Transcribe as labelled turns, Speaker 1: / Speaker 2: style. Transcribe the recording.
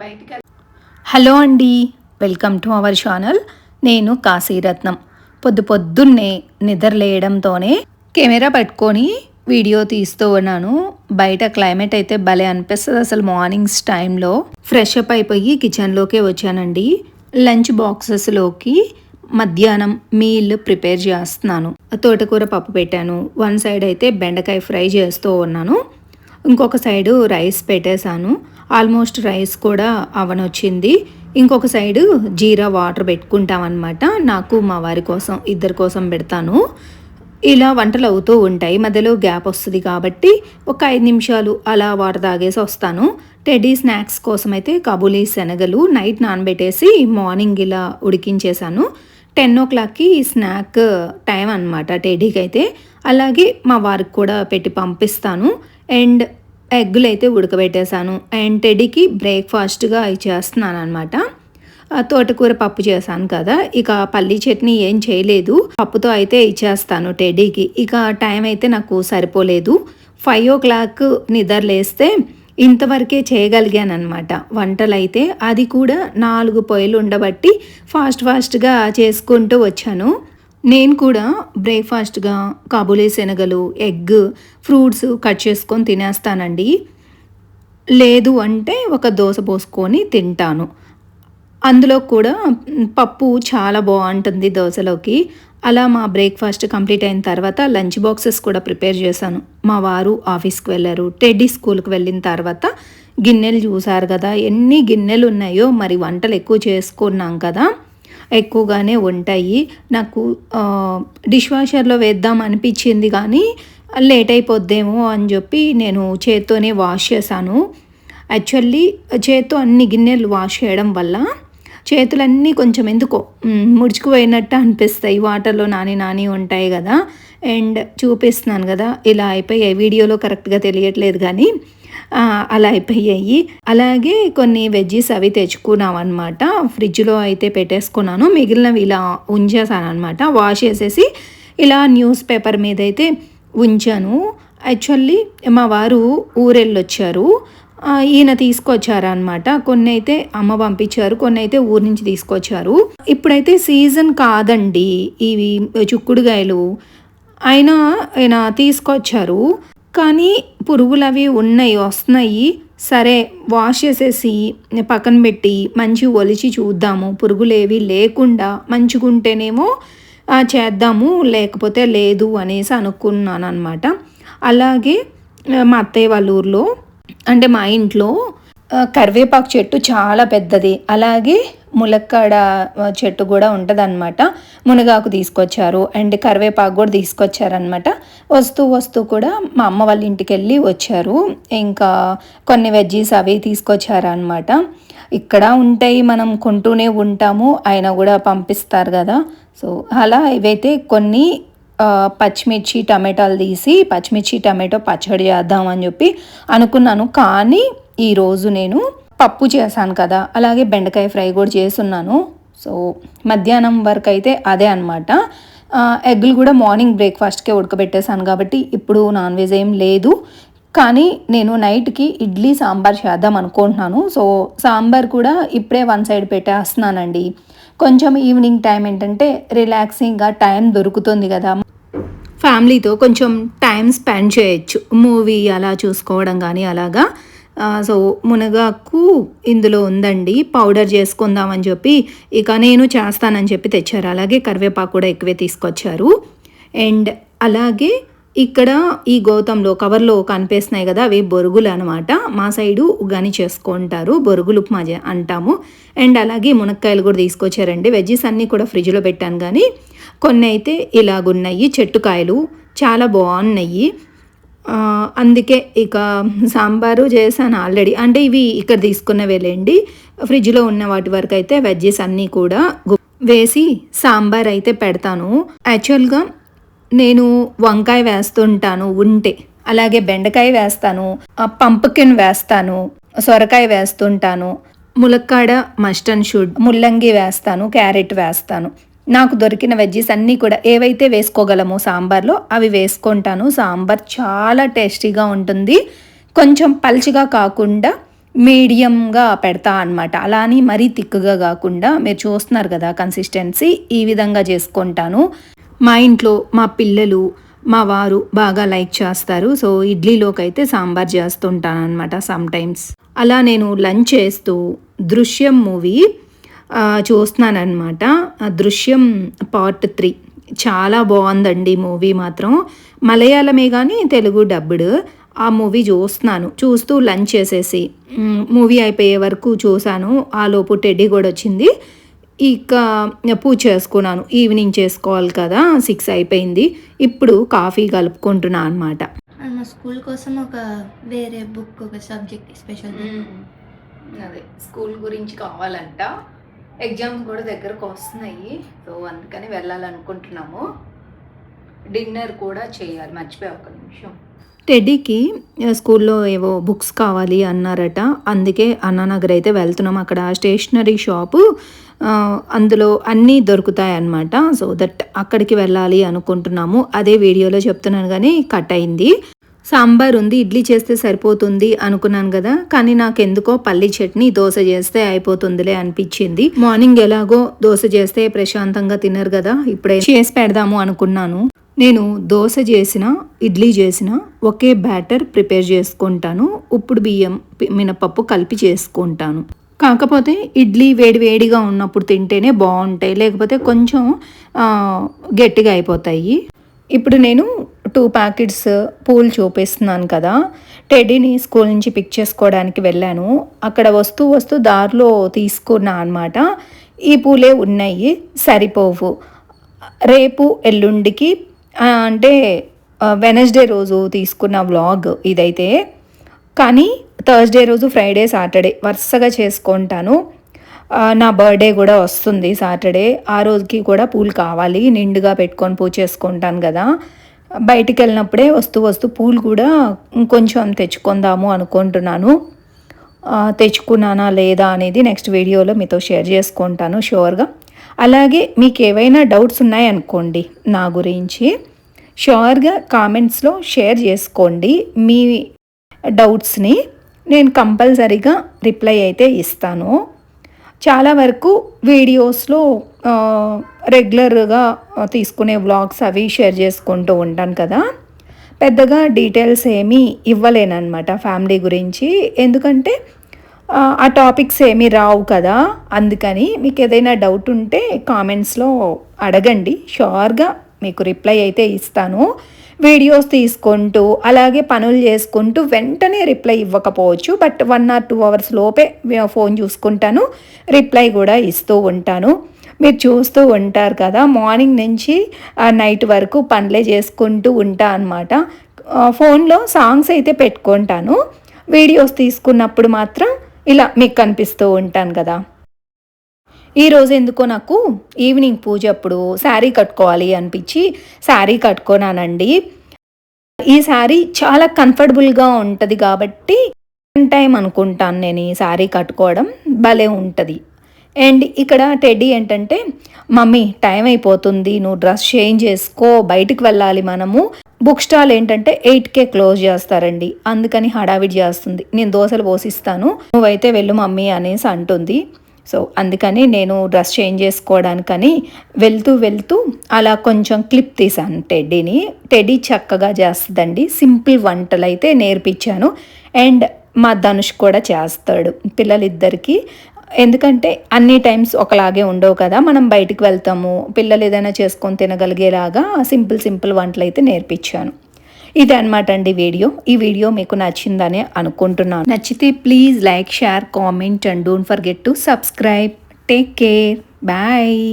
Speaker 1: బయటికి. హలో అండి, welcome to our channel. నేను కాశీరత్నం. పొద్దున్నే నిద్రలేయడంతోనే కెమెరా పట్టుకొని వీడియో తీస్తూ ఉన్నాను. బయట క్లైమేట్ అయితే భలే అనిపిస్తుంది అసలు. మార్నింగ్స్ టైంలో ఫ్రెష్ అప్ అయిపోయి కిచెన్లోకే వచ్చానండి. లంచ్ బాక్సెస్లోకి మధ్యాహ్నం మీల్ ప్రిపేర్ చేస్తున్నాను. తోటకూర పప్పు పెట్టాను. వన్ సైడ్ అయితే బెండకాయ ఫ్రై చేస్తూ ఉన్నాను. ఇంకొక సైడు రైస్ పెట్టేశాను. ఆల్మోస్ట్ రైస్ కూడా అవనొచ్చింది. ఇంకొక సైడు జీరా వాటర్ పెట్టుకుంటామన్నమాట. నాకు మా వారి కోసం, ఇద్దరి కోసం పెడతాను. ఇలా వంటలు అవుతూ ఉంటాయి, మధ్యలో గ్యాప్ వస్తుంది కాబట్టి ఒక 5 నిమిషాలు అలా వాటర్ తాగేసి వస్తాను. టెడ్డీ స్నాక్స్ కోసం అయితే కాబూలీ శనగలు నైట్ నానబెట్టేసి మార్నింగ్ ఇలా ఉడికించేసాను. 10 o'clockకి స్నాక్ టైం అనమాట టెడ్డీకి అయితే. అలాగే మా వారికి కూడా పెట్టి పంపిస్తాను. అండ్ ఎగ్గులు అయితే ఉడకబెట్టేశాను. అండ్ టెడ్డీకి బ్రేక్ఫాస్ట్గా ఇచ్చేస్తున్నాను అనమాట. తోటకూర పప్పు చేశాను కదా, ఇక పల్లీ చట్నీ ఏం చేయలేదు. పప్పుతో అయితే ఇచ్చేస్తాను టెడ్డీకి. ఇక టైం అయితే నాకు సరిపోలేదు. 5 o'clock నిద్రలేస్తే ఇంతవరకే చేయగలిగాను అనమాట వంటలు అయితే. అది కూడా 4 పొయ్యిలు ఉండబట్టి ఫాస్ట్గా చేసుకుంటూ వచ్చాను. నేను కూడా బ్రేక్ఫాస్ట్గా కాబూలీ శనగలు, ఎగ్, ఫ్రూట్స్ కట్ చేసుకొని తినేస్తానండి. లేదు అంటే ఒక దోశ పోసుకొని తింటాను. అందులో కూడా పప్పు చాలా బాగుంటుంది దోశలోకి. అలా మా బ్రేక్ఫాస్ట్ కంప్లీట్ అయిన తర్వాత లంచ్ బాక్సెస్ కూడా ప్రిపేర్ చేశాను. మా వారు ఆఫీస్కి వెళ్ళారు. టెడ్డీ స్కూల్కి వెళ్ళిన తర్వాత గిన్నెలు చూసారు కదా, ఎన్ని గిన్నెలు ఉన్నాయో. మరి వంటలు ఎక్కువ చేసుకున్నాం కదా, ఎక్కువగానే ఉంటాయి. నాకు డిష్ వాషర్లో వేద్దాం అనిపించింది కానీ లేట్ అయిపోద్దేమో అని చెప్పి నేను చేత్తోనే వాష్ చేశాను. యాక్చువల్లీ చేత్తో అన్ని గిన్నెలు వాష్ చేయడం వల్ల చేతులన్నీ కొంచెం ఎందుకో ముడుచుకుపోయినట్టు అనిపిస్తాయి. వాటర్లో నాని ఉంటాయి కదా. అండ్ చూపిస్తున్నాను కదా, ఇలా అయిపోయాయి. వీడియోలో కరెక్ట్గా తెలియట్లేదు కానీ అలా అయిపోయాయి. అలాగే కొన్ని వెజ్జీస్ అవి తెచ్చుకున్నాం అనమాట. ఫ్రిడ్జ్లో అయితే పెట్టేసుకున్నాను. మిగిలినవి ఇలా ఉంచేసాను అనమాట. వాష్ చేసేసి ఇలా న్యూస్ పేపర్ మీద అయితే ఉంచాను. యాక్చువల్లీ మా వారు ఊరెళ్ళొచ్చారు. ఈయన తీసుకొచ్చారనమాట. కొన్ని అయితే అమ్మ పంపించారు, కొన్ని అయితే ఊరి నుంచి తీసుకొచ్చారు. ఇప్పుడైతే సీజన్ కాదండి ఇవి చిక్కుడుగాయలు. ఆయన తీసుకొచ్చారు కానీ పురుగులు అవి వస్తున్నాయి. సరే వాష్ చేసేసి పక్కన పెట్టి మంచి ఒలిచి చూద్దాము, పురుగులు ఏవి లేకుండా మంచిగుంటేనేమో చేద్దాము, లేకపోతే లేదు అనేసి అనుకున్నాను అనమాట. అలాగే మా అత్తయ్య వాళ్ళ ఊర్లో అంటే మా ఇంట్లో కరివేపాకు చెట్టు చాలా పెద్దది. అలాగే ములక్కాడ చెట్టు కూడా ఉంటుందన్నమాట. మునగాకు తీసుకొచ్చారు అండ్ కరివేపాకు కూడా తీసుకొచ్చారనమాట. వస్తూ కూడా మా అమ్మ వాళ్ళ ఇంటికి వెళ్ళి వచ్చారు. ఇంకా కొన్ని వెజ్జీస్ అవి తీసుకొచ్చారనమాట. ఇక్కడ ఉంటాయి, మనం కొంటూనే ఉంటాము, ఆయన కూడా పంపిస్తారు కదా. సో అలా ఇవైతే కొన్ని పచ్చిమిర్చి టమాటాలు తీసి పచ్చిమిర్చి టమాటో పచ్చడి చేద్దామని చెప్పి అనుకున్నాను. కానీ ఈరోజు నేను పప్పు చేశాను కదా, అలాగే బెండకాయ ఫ్రై కూడా చేస్తున్నాను. సో మధ్యాహ్నం వరకు అయితే అదే అనమాట. ఎగ్గులు కూడా మార్నింగ్ బ్రేక్ఫాస్ట్కే ఉడకబెట్టేశాను కాబట్టి ఇప్పుడు నాన్ వెజ్ ఏం లేదు. కానీ నేను నైట్కి ఇడ్లీ సాంబార్ చేద్దాం అనుకుంటున్నాను. సో సాంబార్ కూడా ఇప్పుడే వన్ సైడ్ పెట్టేస్తున్నానండి. కొంచెం ఈవినింగ్ టైం ఏంటంటే రిలాక్సింగ్గా టైం దొరుకుతుంది కదా, ఫ్యామిలీతో కొంచెం టైం స్పెండ్ చేయొచ్చు, మూవీ అలా చూసుకోవడం కానీ అలాగా. సో మునగాకు ఇందులో ఉందండి, పౌడర్ చేసుకుందామని చెప్పి ఇక నేను చేస్తానని చెప్పి తెచ్చారు. అలాగే కరివేపాకు కూడా ఎక్కువే తీసుకొచ్చారు. అండ్ అలాగే ఇక్కడ ఈ గౌతంలో కవర్లో కనిపిస్తున్నాయి కదా, అవి బొరుగులు అనమాట. మా సైడు ఉగాని చేసుకుంటారు, బొరుగులు ఉప్మా అంటాము. అండ్ అలాగే మునక్కాయలు కూడా తీసుకొచ్చారండి. వెజ్జీస్ అన్నీ కూడా ఫ్రిడ్జ్లో పెట్టాను కానీ కొన్ని అయితే ఇలాగున్నాయి, చెట్టుకాయలు చాలా బాగున్నాయి. అందుకే ఇక సాంబారు చేశాను ఆల్రెడీ. అంటే ఇవి ఇక్కడ తీసుకున్నవేలేండి. ఫ్రిడ్జ్లో ఉన్న వాటి వరకు అయితే వెజ్జీస్ అన్నీ కూడా వేసి సాంబార్ అయితే పెడతాను. యాక్చువల్గా నేను వంకాయ వేస్తుంటాను ఉంటే, అలాగే బెండకాయ వేస్తాను, పంపకిన్ వేస్తాను, సొరకాయ వేస్తుంటాను, ములక్కాడ, మస్ట్ అండ్ షుడ్, ముల్లంగి వేస్తాను, క్యారెట్ వేస్తాను. నాకు దొరికిన వెజ్జీస్ అన్నీ కూడా ఏవైతే వేసుకోగలమో సాంబార్లో అవి వేసుకుంటాను. సాంబార్ చాలా టేస్టీగా ఉంటుంది. కొంచెం పల్చిగా కాకుండా మీడియంగా పెడతా అనమాట. అలా అని మరీ థిక్‌గా కాకుండా మీరు చూస్తున్నారు కదా కన్సిస్టెన్సీ, ఈ విధంగా చేసుకుంటాను. మా ఇంట్లో మా పిల్లలు, మా వారు బాగా లైక్ చేస్తారు. సో, ఇడ్లీలోకైతే సాంబార్ చేస్తుంటాననమాట సమ్‌టైమ్స్. అలా నేను లంచ్ చేస్తూ 'దృశ్యం' మూవీ చూస్తున్నాననమాట. 'దృశ్యం' పార్ట్ 3 చాలా బాగుందండి మూవీ మాత్రం. మలయాళమే కానీ తెలుగు డబ్బుడ్. ఆ మూవీ చూస్తున్నాను. చూస్తూ లంచ్ చేసేసి మూవీ అయిపోయే వరకు చూశాను. ఆలోపు టెడ్డీ కూడా వచ్చింది. ఇక పూజ చేసుకున్నాను. ఈవినింగ్ చేసుకోవాలి కదా, 6 అయిపోయింది. ఇప్పుడు కాఫీ కలుపుకుంటున్నా అనమాట.
Speaker 2: మా స్కూల్ కోసం వేరే బుక్, ఒక సబ్జెక్ట్ స్పెషల్
Speaker 1: అదే స్కూల్ గురించి కావాలంట. ఎగ్జామ్స్ కూడా దగ్గరకు వస్తున్నాయి. సో అందుకని వెళ్ళాలనుకుంటున్నాము. డిన్నర్ కూడా చేయాలి, మర్చిపోయా ఒక్క నిమిషం. టెడ్డీకి స్కూల్లో ఏవో బుక్స్ కావాలి అన్నారట. అందుకే అన్నానగర్ అయితే వెళ్తున్నాం. అక్కడ స్టేషనరీ షాపు, అందులో అన్నీ దొరుకుతాయి అన్నమాట. సో దట్ అక్కడికి వెళ్ళాలి అనుకుంటున్నాము. అదే వీడియోలో చెప్తున్నాను కానీ కట్ అయింది. సాంబార్ ఉంది, ఇడ్లీ చేస్తే సరిపోతుంది అనుకున్నాను కదా, కానీ నాకెందుకో పల్లి చట్నీ దోశ చేస్తే అయిపోతుందిలే అనిపించింది. మార్నింగ్ ఎలాగో దోశ చేస్తే ప్రశాంతంగా తినరు కదా, ఇప్పుడే చేసి పెడదాము అనుకున్నాను. నేను దోశ చేసిన, ఇడ్లీ చేసిన ఒకే బ్యాటర్ ప్రిపేర్ చేసుకుంటాను. ఉప్పుడు బియ్యం, మినపప్పు కలిపి చేసుకుంటాను. కాకపోతే ఇడ్లీ వేడివేడిగా ఉన్నప్పుడు తింటేనే బాగుంటాయి, లేకపోతే కొంచెం గట్టిగా అయిపోతాయి. ఇప్పుడు నేను 2 ప్యాకెట్స్ పూలు చూపిస్తున్నాను కదా. టెడ్డీని స్కూల్ నుంచి పిక్ చేసుకోవడానికి వెళ్ళాను. అక్కడ వస్తూ దారిలో తీసుకున్నా అనమాట. ఈ పూలే ఉన్నాయి, సరిపోవు. రేపు ఎల్లుండికి అంటే వెనస్డే రోజు తీసుకున్న వ్లాగ్ ఇదైతే. కానీ థర్స్డే రోజు, ఫ్రైడే, సాటర్డే వరుసగా చేసుకుంటాను. నా బర్త్డే కూడా వస్తుంది సాటర్డే. ఆ రోజుకి కూడా పూలు కావాలి, నిండుగా పెట్టుకొని పూజ చేసుకుంటాను కదా. బయటికి వెళ్ళినప్పుడే వస్తూ పూలు కూడా కొంచెం తెచ్చుకుందాము అనుకుంటున్నాను. తెచ్చుకున్నానా లేదా అనేది నెక్స్ట్ వీడియోలో మీతో షేర్ చేసుకుంటాను షూర్గా. అలాగే మీకు ఏవైనా డౌట్స్ ఉన్నాయనుకోండి నా గురించి, షూర్గా కామెంట్స్లో షేర్ చేసుకోండి. మీ డౌట్స్ని నేను కంపల్సరీగా రిప్లై అయితే ఇస్తాను. చాలా వరకు వీడియోస్లో రెగ్యులర్గా తీసుకునే వ్లాగ్స్ అవి షేర్ చేసుకుంటూ ఉంటాను కదా. పెద్దగా డీటెయిల్స్ ఏమీ ఇవ్వలేనమాట ఫ్యామిలీ గురించి, ఎందుకంటే ఆ టాపిక్స్ ఏమీ రావు కదా. అందుకని మీకు ఏదైనా డౌట్ ఉంటే కామెంట్స్లో అడగండి, షూర్గా మీకు రిప్లై అయితే ఇస్తాను. వీడియోస్ తీసుకుంటూ అలాగే పనులు చేసుకుంటూ వెంటనే రిప్లై ఇవ్వకపోవచ్చు, బట్ 1 or 2 hours లోపే ఫోన్ చూసుకుంటాను, రిప్లై కూడా ఇస్తూ ఉంటాను. మీరు చూస్తూ ఉంటారు కదా, మార్నింగ్ నుంచి నైట్ వరకు పనులే చేసుకుంటూ ఉంటా అనమాట. ఫోన్లో సాంగ్స్ అయితే పెట్టుకుంటాను, వీడియోస్ తీసుకున్నప్పుడు మాత్రం ఇలా మీకు కనిపిస్తూ ఉంటాను కదా. ఈరోజు ఎందుకో నాకు ఈవినింగ్ పూజ అప్పుడు శారీ కట్టుకోవాలి అనిపించి శారీ కట్టుకున్నానండి. ఈ శారీ చాలా కంఫర్టబుల్గా ఉంటుంది కాబట్టి టైం అనుకుంటాను నేను ఈ శారీ కట్టుకోవడం, భలే ఉంటుంది. అండ్ ఇక్కడ టెడ్డీ ఏంటంటే, మమ్మీ టైం అయిపోతుంది, నువ్వు డ్రెస్ చేంజ్ చేసుకో, బయటికి వెళ్ళాలి మనము. బుక్ స్టాల్ ఏంటంటే 8కే క్లోజ్ చేస్తారండి, అందుకని హడావిడి చేస్తుంది. నేను దోశలు పోసిస్తాను, నువ్వైతే వెళ్ళు మమ్మీ అనేసి అంటుంది. సో అందుకని నేను డ్రెస్ చేంజ్ చేసుకోవడానికని వెళ్తూ అలా కొంచెం క్లిప్ తీసాను టెడ్డీని. టెడ్డీ చక్కగా చేస్తుందండి, సింపుల్ వంటలు అయితే నేర్పించాను. అండ్ మా ధనుష్ కూడా చేస్తాడు పిల్లలిద్దరికీ. ఎందుకంటే అన్ని టైమ్స్ ఒకలాగే ఉండవు కదా, మనం బయటికి వెళ్తాము, పిల్లలు ఏదైనా చేసుకొని తినగలిగేలాగా సింపుల్ వంటలు అయితే నేర్పించాను. ఇది అనమాట అండి వీడియో. ఈ వీడియో మీకు నచ్చిందని అనుకుంటున్నాను. నచ్చితే please like, share, comment and don't forget to subscribe. Take care, bye.